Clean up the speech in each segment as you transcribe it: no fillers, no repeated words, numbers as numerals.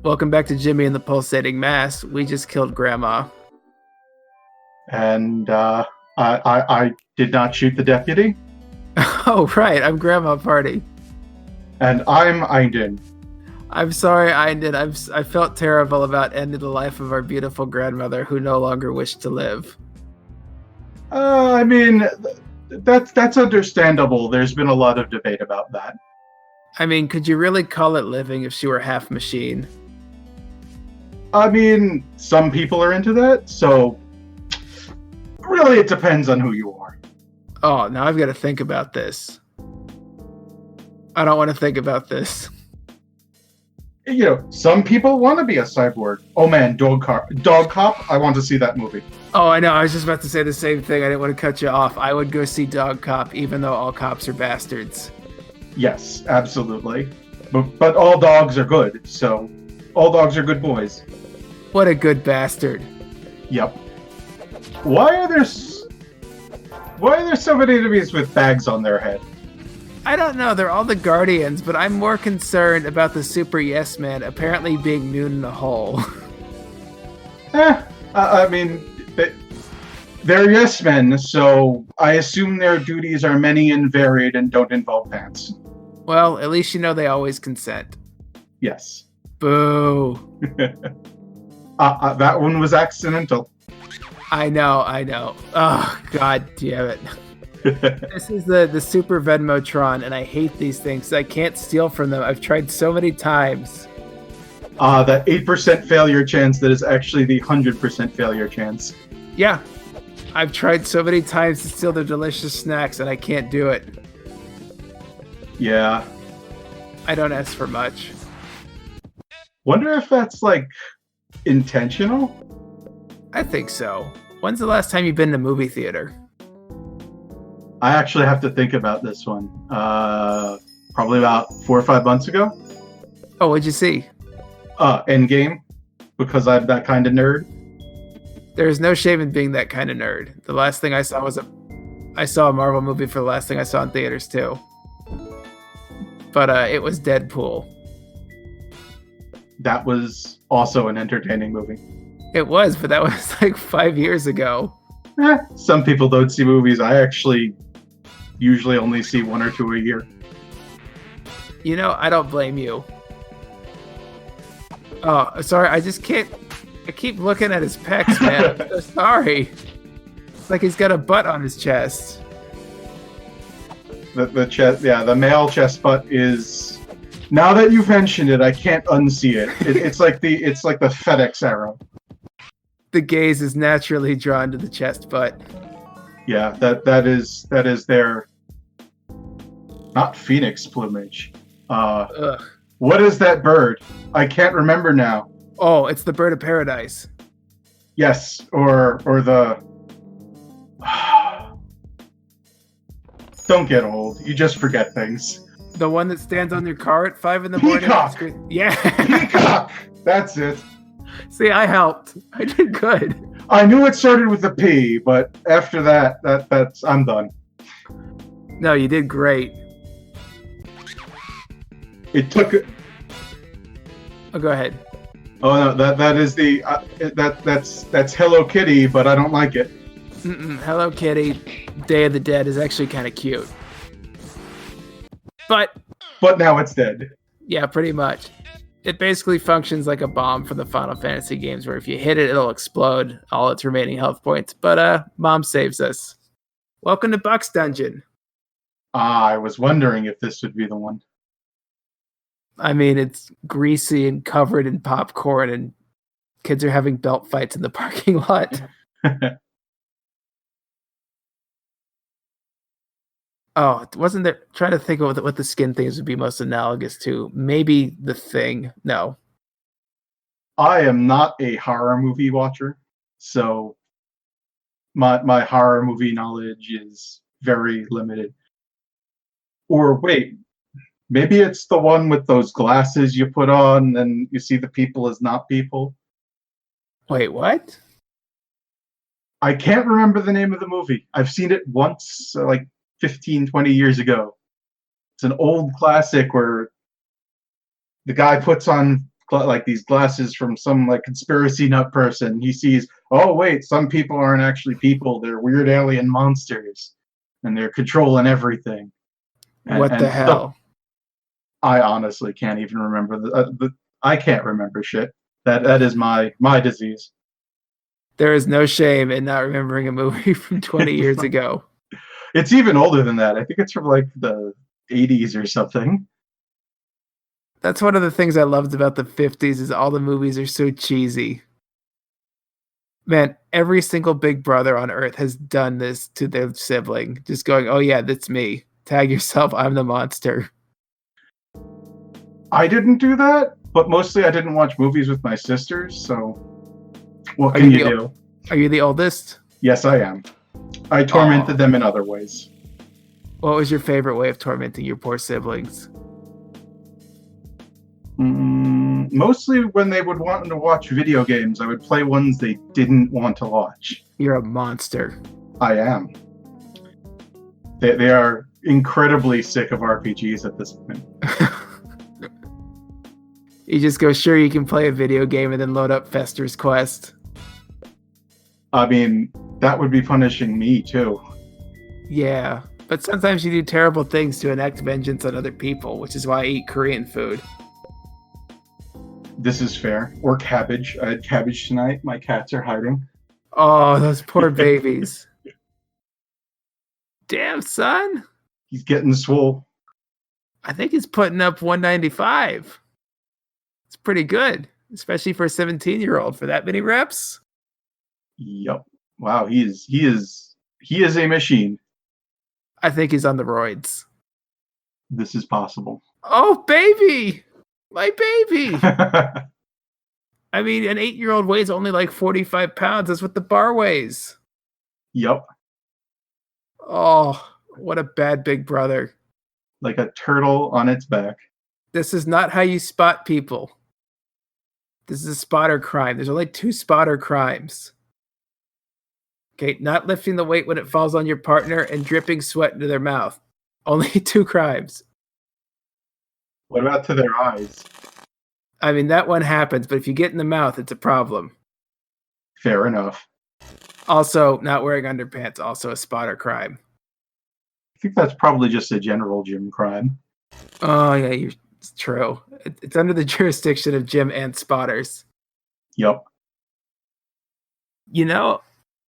Welcome back to Jimmy and the Pulsating Mass. We just killed Grandma. And I did not shoot the deputy. Oh, right. I'm Grandma Party. And I'm Ayndin. I'm sorry, Ayndin. I felt terrible about ending the life of our beautiful grandmother who no longer wished to live. I mean, that's understandable. There's been a lot of debate about that. I mean, could you really call it living if she were half machine? I mean, some people are into that, so really it depends on who you are. Oh, now I've got to think about this. I don't want to think about this. You know, some people want to be a cyborg. Oh man, Dog Cop. I want to see that movie. Oh, I know. I was just about to say the same thing. I didn't want to cut you off. I would go see Dog Cop, even though all cops are bastards. Yes, absolutely. But all dogs are good, so all dogs are good boys. What a good bastard. Yep. Why are there so many enemies with bags on their head? I don't know. They're all the Guardians, but I'm more concerned about the Super Yes Man apparently being nude in a hole. I mean, they're yes men, so I assume their duties are many and varied and don't involve pants. Well, at least you know they always consent. Yes. Boo. That one was accidental. I know. Oh, god damn it. This is the Super Venmotron, and I hate these things. I can't steal from them. I've tried so many times. That 8% failure chance that is actually the 100% failure chance. Yeah. I've tried so many times to steal their delicious snacks, and I can't do it. Yeah. I don't ask for much. Wonder if that's, like, intentional? I think so. When's the last time you've been to a movie theater? I actually have to think about this one. Probably about 4 or 5 months ago. Oh, what'd you see? Endgame, because I'm that kind of nerd. There's no shame in being that kind of nerd. The last thing I saw was I saw a Marvel movie for the last thing I saw in theaters too. But it was Deadpool. That was also an entertaining movie. It was, but that was like 5 years ago. Some people don't see movies. I actually usually only see 1 or 2 a year. You know, I don't blame you. Oh, sorry, I just can't. I keep looking at his pecs, man. I'm so sorry. It's like he's got a butt on his chest. The chest, yeah, the male chest butt is. Now that you've mentioned it, I can't unsee it. It's like the FedEx arrow. The gaze is naturally drawn to the chest butt. Yeah, that is their not phoenix plumage. What is that bird? I can't remember now. Oh, it's the bird of paradise. Yes, or the. Don't get old. You just forget things. The one that stands on your car at 5 in the morning. Peacock. Yeah. Peacock. That's it. See, I helped. I did good. I knew it started with a P, but after that's I'm done. No, you did great. It took. Oh, go ahead. Oh no, that is the that's Hello Kitty, but I don't like it. Hello Kitty, Day of the Dead is actually kind of cute. But now it's dead. Yeah, pretty much. It basically functions like a bomb from the Final Fantasy games, where if you hit it, it'll explode all its remaining health points. But Mom saves us. Welcome to Buck's Dungeon. I was wondering if this would be the one. I mean, it's greasy and covered in popcorn, and kids are having belt fights in the parking lot. Oh, wasn't there? Trying to think of what the skin things would be most analogous to. Maybe The Thing. No. I am not a horror movie watcher, so my horror movie knowledge is very limited. Or wait, maybe it's the one with those glasses you put on and you see the people as not people. Wait, what? I can't remember the name of the movie. I've seen it once, like 15, 20 years ago. It's an old classic where the guy puts on like these glasses from some like conspiracy nut person. He sees, oh wait, some people aren't actually people; they're weird alien monsters, and they're controlling everything. What the hell? I honestly can't even remember I can't remember shit. That is my disease. There is no shame in not remembering a movie from 20 years ago. It's even older than that. I think it's from like the 80s or something. That's one of the things I loved about the 50s is all the movies are so cheesy. Man, every single big brother on earth has done this to their sibling. Just going, oh yeah, that's me. Tag yourself, I'm the monster. I didn't do that, but mostly I didn't watch movies with my sisters, so what can you do? Are you the oldest? Yes, I am. I tormented them in other ways. What was your favorite way of tormenting your poor siblings? Mostly when they would want to watch video games, I would play ones they didn't want to watch. You're a monster. I am. They are incredibly sick of RPGs at this point. You just go, sure, you can play a video game and then load up Fester's Quest. I mean, that would be punishing me too. Yeah, but sometimes you do terrible things to enact vengeance on other people, which is why I eat Korean food. This is fair. Or cabbage. I had cabbage tonight. My cats are hiding. Oh, those poor babies. Damn, son. He's getting swole. I think he's putting up 195. It's pretty good, especially for a 17-year-old for that many reps. Yep. Wow, he is a machine. I think he's on the roids. This is possible. Oh, baby! My baby! I mean, an 8-year-old weighs only like 45 pounds. That's what the bar weighs. Yep. Oh, what a bad big brother. Like a turtle on its back. This is not how you spot people. This is a spotter crime. There's only 2 spotter crimes. Okay, not lifting the weight when it falls on your partner and dripping sweat into their mouth. Only 2 crimes. What about to their eyes? I mean, that one happens, but if you get in the mouth, it's a problem. Fair enough. Also, not wearing underpants, also a spotter crime. I think that's probably just a general gym crime. Oh, yeah, it's true. It's under the jurisdiction of gym and spotters. Yep. You know,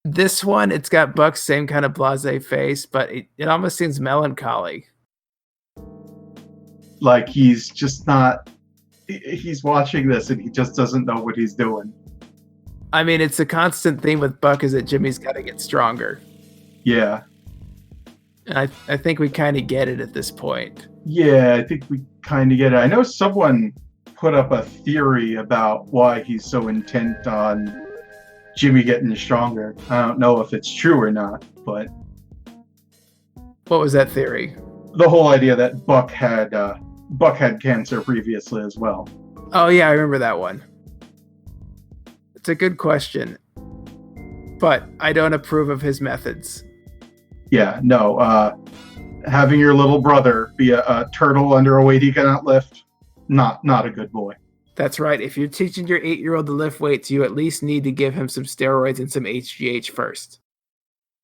this one, it's got Buck's same kind of blasé face, but it almost seems melancholy. Like he's just not... He's watching this and he just doesn't know what he's doing. I mean, it's a constant theme with Buck is that Jimmy's got to get stronger. Yeah. And I think we kind of get it at this point. Yeah, I think we kind of get it. I know someone put up a theory about why he's so intent on Jimmy getting stronger. I don't know if it's true or not, but... What was that theory? The whole idea that Buck had cancer previously as well. Oh, yeah, I remember that one. It's a good question. But I don't approve of his methods. Yeah, no. Having your little brother be a turtle under a weight he cannot lift, not a good boy. That's right. If you're teaching your 8-year-old to lift weights, you at least need to give him some steroids and some HGH first.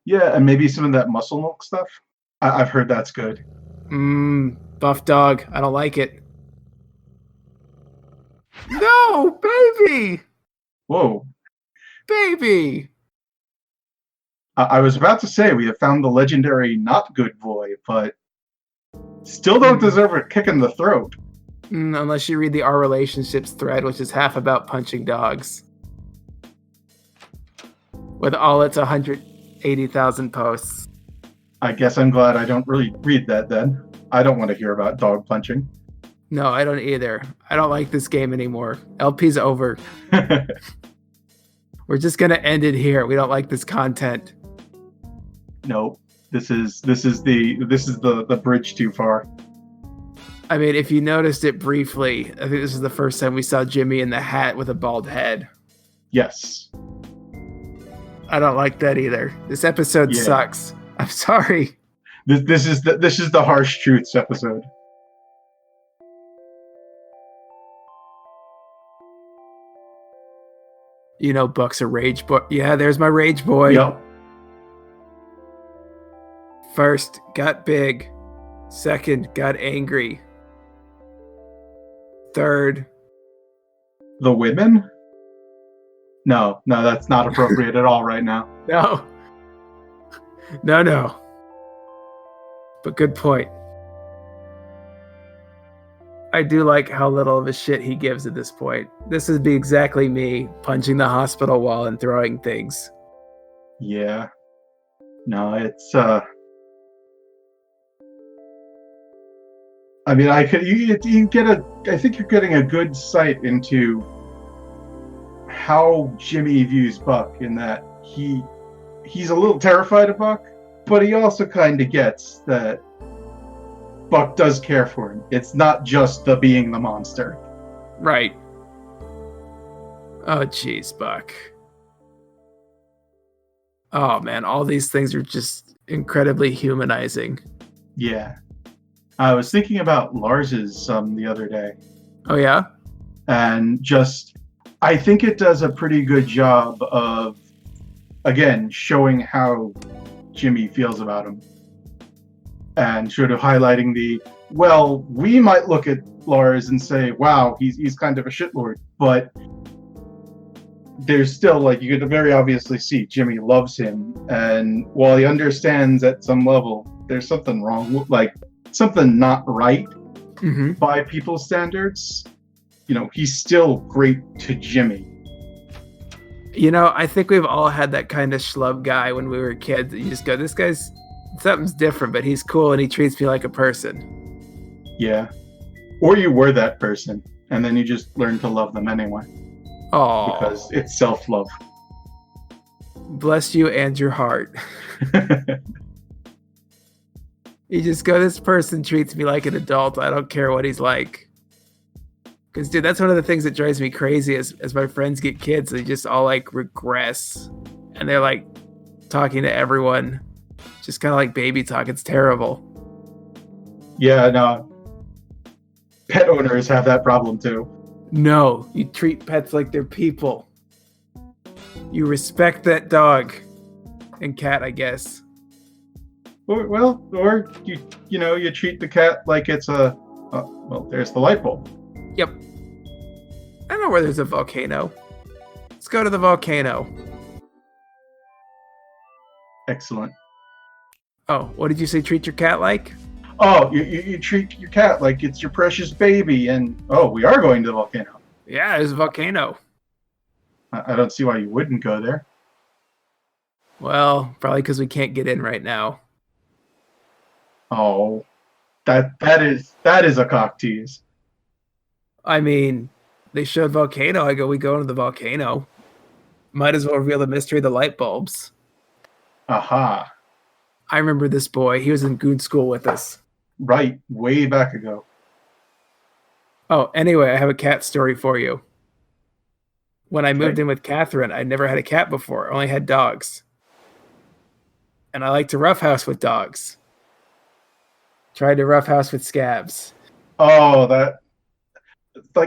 Yeah, and maybe some of that muscle milk stuff. I've heard that's good. Buff dog. I don't like it. No, baby! Whoa. Baby! I was about to say we have found the legendary not good boy, but still don't deserve a kick in the throat. Unless you read the Our Relationships thread, which is half about punching dogs. With all its 180,000 posts. I guess I'm glad I don't really read that then. I don't want to hear about dog punching. No, I don't either. I don't like this game anymore. LP's over. We're just gonna end it here. We don't like this content. No, this is the bridge too far. I mean, if you noticed it briefly, I think this is the first time we saw Jimmy in the hat with a bald head. Yes. I don't like that either. This episode sucks. I'm sorry. This is the harsh truths episode. You know, Buck's a rage boy. Yeah, there's my rage boy. Yep. First, got big. Second, got angry. Third, The women? No, that's not appropriate at all right now. no. No. But good point. I do like how little of a shit he gives at this point. This would be exactly me punching the hospital wall and throwing things. Yeah. No, it's I mean, you get I think you're getting a good sight into how Jimmy views Buck, in that he's a little terrified of Buck, but he also kind of gets that Buck does care for him. It's not just the being the monster. Right. Oh, jeez, Buck. Oh, man, all these things are just incredibly humanizing. Yeah. I was thinking about Lars's the other day. Oh, yeah? And I think it does a pretty good job of, again, showing how Jimmy feels about him. And sort of highlighting we might look at Lars and say, wow, he's kind of a shitlord. But there's still, you could very obviously see Jimmy loves him. And while he understands at some level there's something wrong, something not right by people's standards, he's still great to Jimmy. I think we've all had that kind of schlub guy when we were kids that you just go, this guy's something's different, but he's cool and he treats me like a person. Yeah. Or you were that person and then you just learn to love them anyway. Oh. Because it's self-love. Bless you and your heart. You just go, this person treats me like an adult. I don't care what he's like. Because, dude, that's one of the things that drives me crazy as my friends get kids. They just all, regress. And they're, talking to everyone. Just kind of like baby talk. It's terrible. Yeah, no. Pet owners have that problem, too. No, you treat pets like they're people. You respect that dog. And cat, I guess. Or you treat the cat like it's there's the light bulb. Yep. I know where there's a volcano. Let's go to the volcano. Excellent. Oh, what did you say treat your cat like? Oh, you treat your cat like it's your precious baby, and we are going to the volcano. Yeah, there's a volcano. I don't see why you wouldn't go there. Well, probably because we can't get in right now. Oh, that is a cock tease. I mean, they showed volcano. I go, we go into the volcano. Might as well reveal the mystery of the light bulbs. Aha. I remember this boy. He was in goon school with us. Right, way back ago. Oh, anyway, I have a cat story for you. When I moved in with Catherine, I'd never had a cat before. I only had dogs. And I like to roughhouse with dogs. Tried to roughhouse with Scabs. Oh,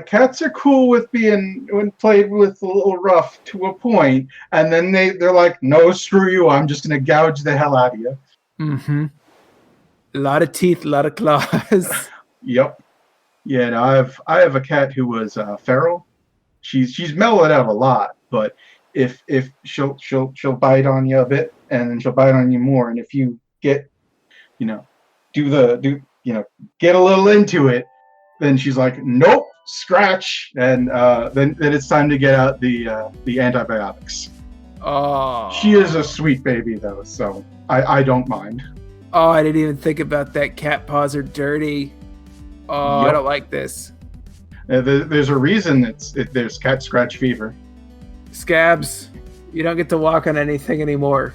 cats are cool with when played with a little rough to a point, and then they're like, no, screw you, I'm just gonna gouge the hell out of you. Mm-hmm. A lot of teeth, a lot of claws. Yep. Yeah, no, I have a cat who was feral. She's mellowed out a lot, but if she'll bite on you a bit, and then she'll bite on you more, and if you get, get a little into it, then she's like, nope, scratch, and then it's time to get out the antibiotics. Oh. She is a sweet baby though, so I don't mind. Oh, I didn't even think about that. Cat paws are dirty. Oh, yep. I don't like this. There's a reason there's cat scratch fever. Scabs, you don't get to walk on anything anymore.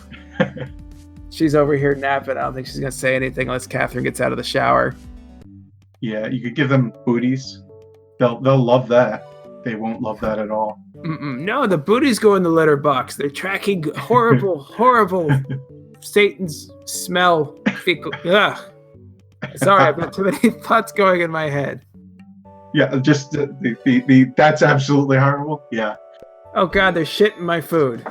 She's over here napping. I don't think she's going to say anything unless Catherine gets out of the shower. Yeah, you could give them booties. They'll love that. They won't love that at all. No, the booties go in the litter box. They're tracking horrible Satan's smell. Fecal. Ugh. Sorry, I've got too many thoughts going in my head. Yeah, just the that's absolutely horrible. Yeah. Oh god, there's shit in my food.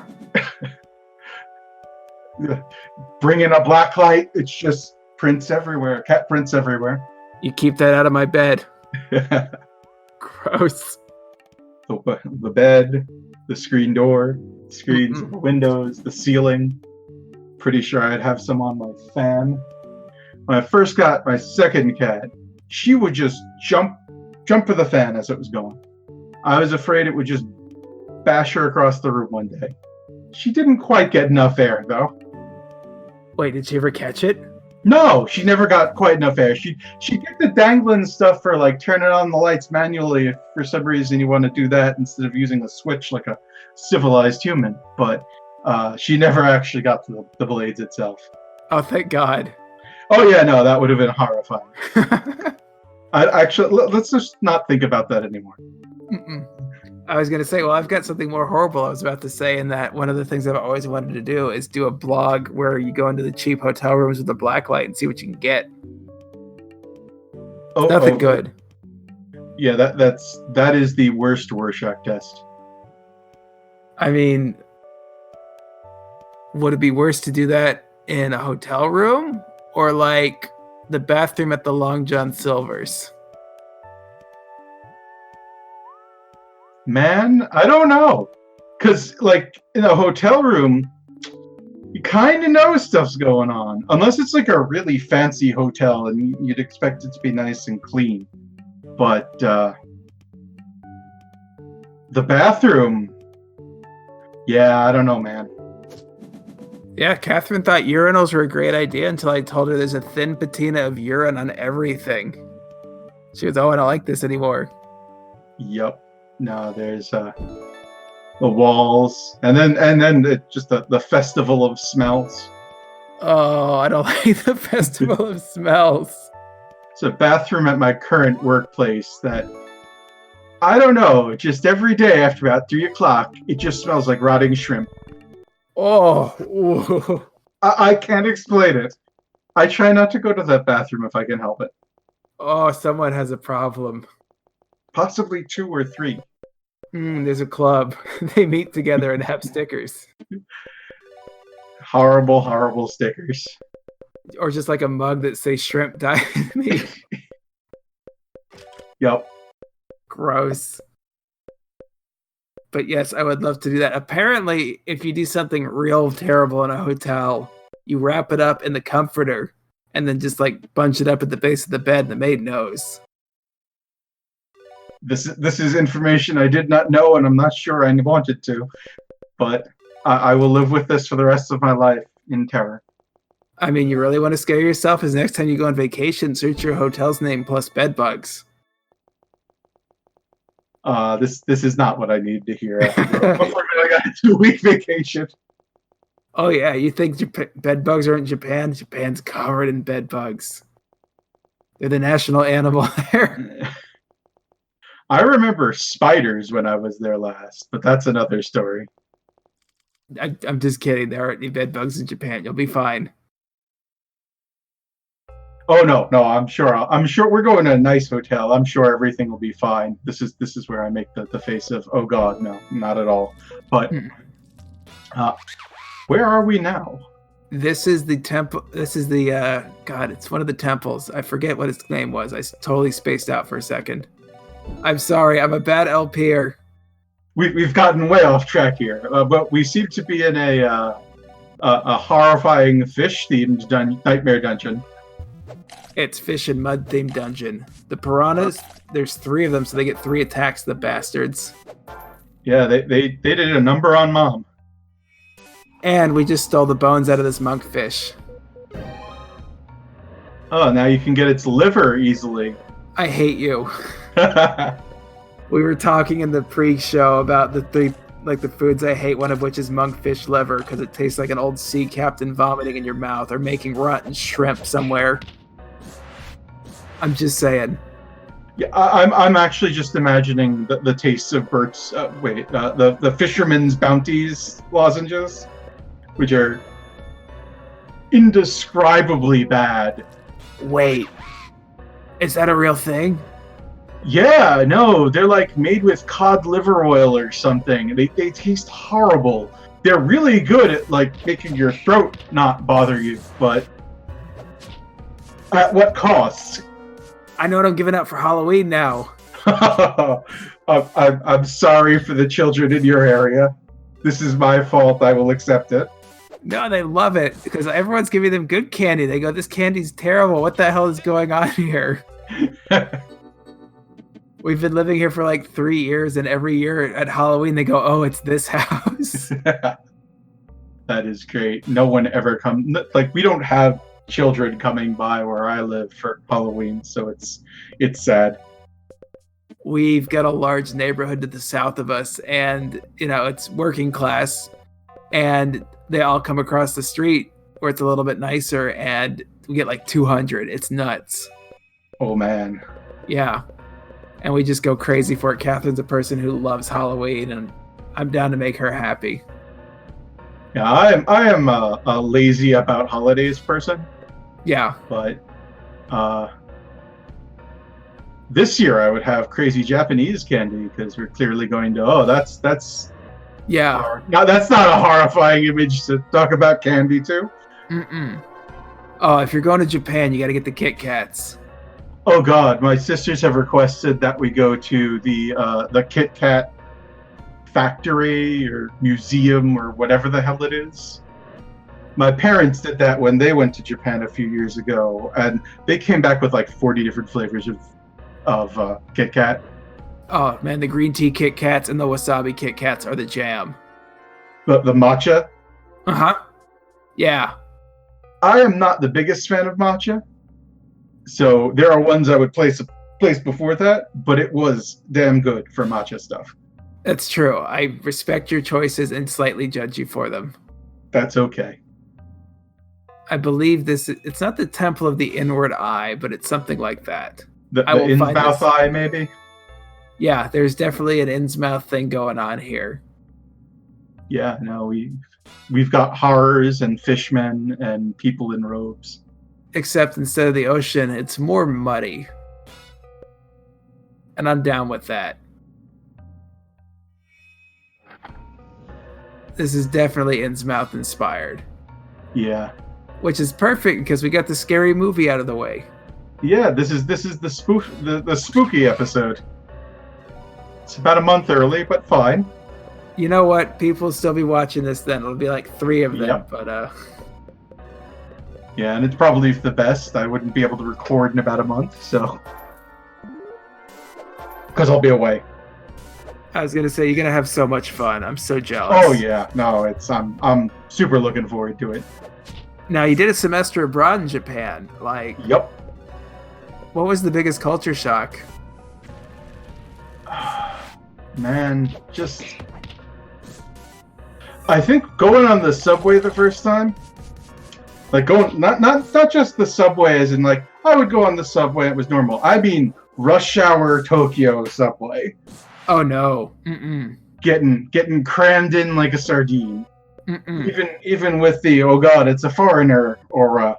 Bring in a black light. It's just prints everywhere. Cat prints everywhere. You keep that out of my bed. Gross. The bed, the screen door, screens, the windows, the ceiling. Pretty sure I'd have some on my fan. When I first got my second cat, she would just jump for the fan as it was going. I was afraid it would just bash her across the room one day. She didn't quite get enough air, though. Wait, did she ever catch it? No, she never got quite enough air. She'd get the dangling stuff for like turning on the lights manually if for some reason you want to do that instead of using a switch like a civilized human. But she never actually got to the blades itself. Oh, thank God. Oh yeah, no, that would have been horrifying. Let's just not think about that anymore. I was going to say, well, I've got something more horrible I was about to say, in that one of the things I've always wanted to do is do a blog where you go into the cheap hotel rooms with a black light and see what you can get. Nothing good. Yeah, that is the worst Rorschach test. I mean, would it be worse to do that in a hotel room or like the bathroom at the Long John Silver's? Man, I don't know. Because, like, in a hotel room, you kind of know stuff's going on. Unless it's, like, a really fancy hotel and you'd expect it to be nice and clean. But, the bathroom... Yeah, I don't know, man. Yeah, Catherine thought urinals were a great idea until I told her there's a thin patina of urine on everything. She was, oh, I don't like this anymore. Yep. No, there's the walls, and then just the festival of smells. Oh, I don't like the festival of smells. It's a bathroom at my current workplace that, I don't know, just every day after about 3 o'clock, it just smells like rotting shrimp. Oh, I can't explain it. I try not to go to that bathroom if I can help it. Oh, someone has a problem. Possibly 2 or 3. There's a club. They meet together and have stickers. Horrible, horrible stickers. Or just like a mug that says shrimp died with me. Yep. Gross. But yes, I would love to do that. Apparently, if you do something real terrible in a hotel, you wrap it up in the comforter and then just like bunch it up at the base of the bed and the maid knows. This is information I did not know, and I'm not sure I wanted to, but I will live with this for the rest of my life in terror. I mean, you really want to scare yourself? Is next time you go on vacation, search your hotel's name plus bed bugs. This is not what I need to hear before I got a 2-week vacation. Oh yeah, you think bed bugs are in Japan? Japan's covered in bed bugs. They're the national animal there. I remember spiders when I was there last, but that's another story. I'm just kidding. There aren't any bed bugs in Japan. You'll be fine. Oh no, I'm sure we're going to a nice hotel. I'm sure everything will be fine. This is where I make the face of, oh God, no, not at all. But where are we now? This is the temple. This is the God. It's one of the temples. I forget what its name was. I totally spaced out for a second. I'm sorry. I'm a bad LPer. We've gotten way off track here, but we seem to be in a horrifying fish-themed nightmare dungeon. It's fish and mud themed dungeon. The piranhas, there's 3 of them, so they get 3 attacks, the bastards. Yeah, they did a number on Mom. And we just stole the bones out of this monkfish. Oh, now you can get its liver easily. I hate you. We were talking in the pre-show about the 3 the foods I hate, one of which is monkfish liver, because it tastes like an old sea captain vomiting in your mouth or making rotten shrimp somewhere. I'm just saying. Yeah, I'm actually just imagining the taste of Bert's the Fisherman's Bounties lozenges, which are indescribably bad. Wait, is that a real thing? Yeah, no, they're like made with cod liver oil or something. They taste horrible. They're really good at like making your throat not bother you, but at what cost? I know what I'm giving out for Halloween now. I'm sorry for the children in your area. This is my fault. I will accept it. No, they love it because everyone's giving them good candy. They go, "This candy's terrible. What the hell is going on here?" We've been living here for like 3 years, and every year at Halloween they go, "Oh, it's this house." That is great. No one ever comes. Like we don't have children coming by where I live for Halloween, so it's sad. We've got a large neighborhood to the south of us, and it's working class, and they all come across the street where it's a little bit nicer, and we get like 200. It's nuts. Oh man. Yeah. And we just go crazy for it. Catherine's a person who loves Halloween, and I'm down to make her happy. Yeah, I am a lazy about holidays person. Yeah. But this year I would have crazy Japanese candy because we're clearly going to. Oh, that's. Yeah. Now that's not a horrifying image to talk about candy too. Mm-mm. Oh, if you're going to Japan, you got to get the Kit Kats. Oh God, my sisters have requested that we go to the Kit Kat factory or museum or whatever the hell it is. My parents did that when they went to Japan a few years ago, and they came back with like 40 different flavors of Kit Kat. Oh man, the green tea Kit Kats and the wasabi Kit Kats are the jam. The matcha. Uh-huh. Yeah. I am not the biggest fan of matcha, so there are ones I would place before that, but it was damn good for matcha stuff. That's true. I respect your choices and slightly judge you for them. That's okay. I believe it's not the Temple of the Inward Eye, but it's something like that. The Innsmouth eye, maybe? Yeah, there's definitely an Innsmouth thing going on here. Yeah, no, we've got horrors and fishmen and people in robes. Except instead of the ocean, it's more muddy. And I'm down with that. This is definitely Innsmouth inspired. Yeah. Which is perfect because we got the scary movie out of the way. Yeah, this is the spooky episode. It's about a month early, but fine. You know what? People will still be watching this then. It'll be like 3 of them, Yep. but yeah, and it's probably the best. I wouldn't be able to record in about a month, so because I'll be away. I was gonna say you're gonna have so much fun. I'm so jealous. Oh yeah, no, I'm super looking forward to it. Now you did a semester abroad in Japan. Like, Yep. what was the biggest culture shock? Man, just I think going on the subway the first time, like going not just the subway as in like I would go on the subway, it was normal. I mean rush hour Tokyo subway. Oh no. Mm-mm. Getting crammed in like a sardine. Mm-mm. Even with the oh god, it's a foreigner or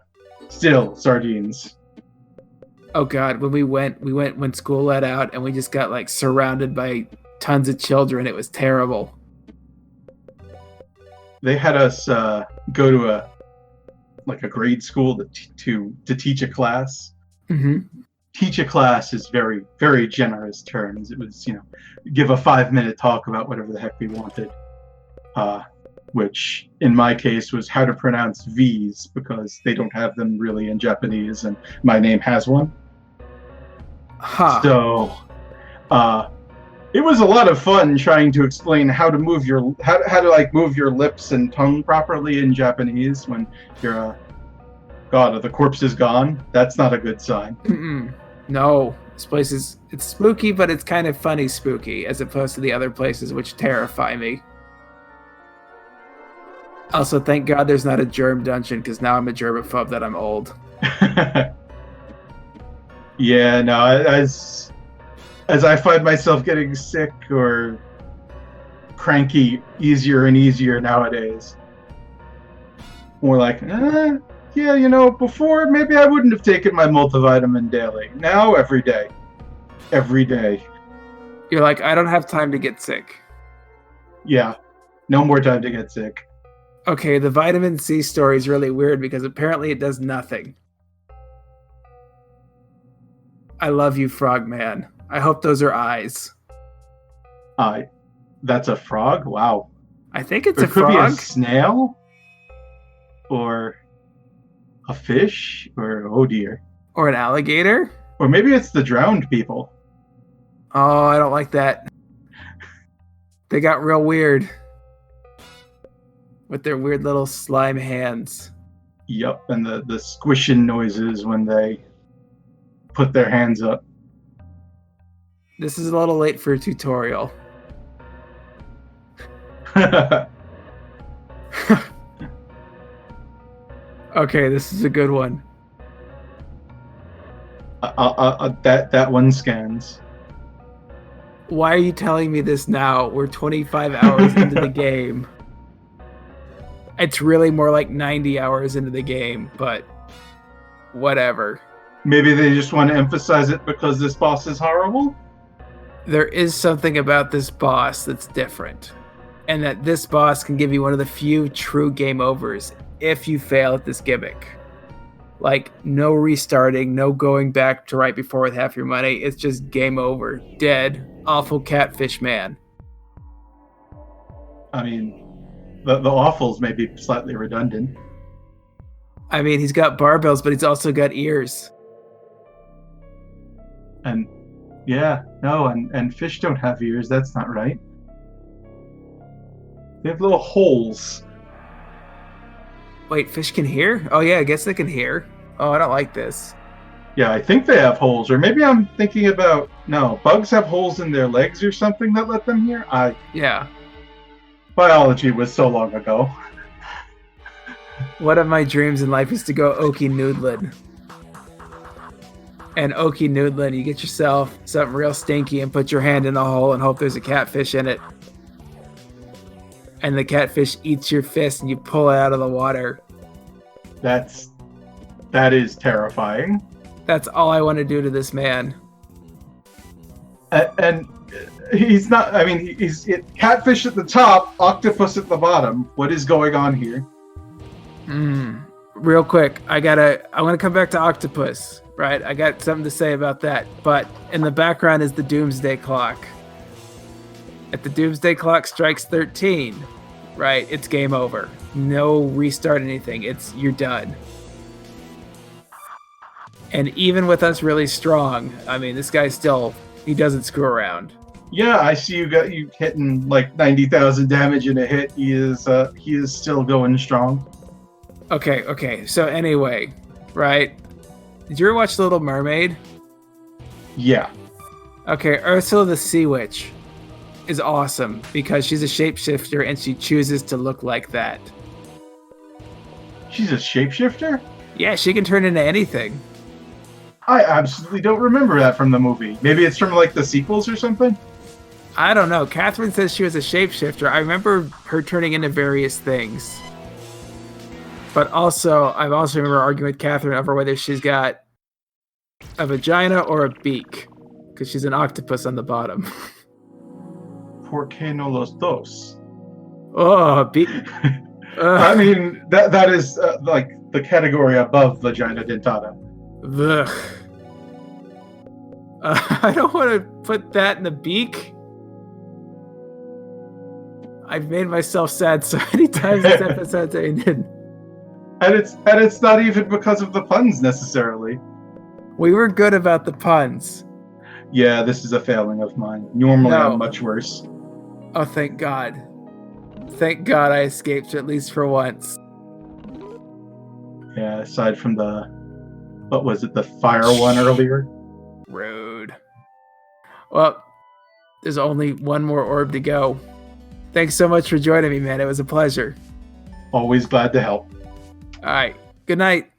still sardines. Oh god, when we went when school let out and we just got like surrounded by tons of children. It was terrible. They had us go to a grade school to teach a class. Mm-hmm. Teach a class is very, very generous terms. It was, give a 5-minute talk about whatever the heck we wanted. Which in my case was how to pronounce V's because they don't have them really in Japanese and my name has one. Huh. So it was a lot of fun trying to explain how to move your move your lips and tongue properly in Japanese when you're God, the corpse is gone. That's not a good sign. Mm-mm. No, this place it's spooky, but it's kind of funny spooky as opposed to the other places which terrify me. Also, thank God there's not a germ dungeon because now I'm a germaphobe that I'm old. Yeah, no, as I find myself getting sick or cranky easier and easier nowadays. More like, yeah, before maybe I wouldn't have taken my multivitamin daily. Now every day. every day. You're like, I don't have time to get sick. Yeah, no more time to get sick. Okay, the vitamin C story is really weird because apparently it does nothing. I love you, Frogman. I hope those are eyes. That's a frog? Wow. I think it's Or a it could be a frog. snail? Or a fish? Or, oh dear. Or an alligator. Or maybe it's the drowned people. Oh, I don't like that. They got real weird. With their weird little slime hands. Yup, and the squishing noises when they put their hands up. This is a little late for a tutorial. Okay, this is a good one. That one scans. Why are you telling me this now? We're 25 hours into the game. It's really more like 90 hours into the game, but whatever. Maybe they just want to emphasize it because this boss is horrible? There is something about this boss that's different. And that this boss can give you one of the few true game overs if you fail at this gimmick. Like, no restarting, no going back to right before with half your money. It's just game over. Dead. Awful catfish man. I mean, the awfuls may be slightly redundant. I mean, he's got barbells, but he's also got ears. And yeah, no, and fish don't have ears. That's not right. They have little holes. Wait, fish can hear? Oh yeah, I guess they can hear. Oh, I don't like this. Yeah, I think they have holes, or maybe I'm thinking about no. Bugs have holes in their legs or something that let them hear. Yeah. Biology was so long ago. One of my dreams in life is to go Okie Noodlin. And Okie Noodlin, you get yourself something real stinky and put your hand in a hole and hope there's a catfish in it. And the catfish eats your fist and you pull it out of the water. That is terrifying. That's all I want to do to this man. And he's not. I mean, he's catfish at the top, octopus at the bottom. What is going on here? Real quick, I want to come back to octopus. Right, I got something to say about that. But in the background is the doomsday clock. If the doomsday clock strikes 13, right, it's game over. No restart anything. You're done. And even with us really strong, I mean, this guy he doesn't screw around. Yeah, I see you hitting like 90,000 damage in a hit. He is still going strong. Okay. So anyway, right? Did you ever watch Little Mermaid? Yeah. Okay, Ursula the Sea Witch is awesome because she's a shapeshifter and she chooses to look like that. She's a shapeshifter? Yeah, she can turn into anything. I absolutely don't remember that from the movie. Maybe it's from like the sequels or something? I don't know. Catherine says she was a shapeshifter. I remember her turning into various things. But also, I also remember arguing with Catherine over whether she's got a vagina or a beak. Because she's an octopus on the bottom. ¿Por qué no los dos? Oh, beak. I mean, that is like the category above vagina dentata. Ugh. I don't want to put that in the beak. I've made myself sad so many times this episode, Ayndin. And it's not even because of the puns necessarily. We were good about the puns. Yeah, this is a failing of mine. Normally No. I'm much worse. Oh, thank God. Thank God I escaped at least for once. Yeah, aside from what was it, the fire one earlier? Rude. Well, there's only one more orb to go. Thanks so much for joining me, man. It was a pleasure. Always glad to help. All right. Good night.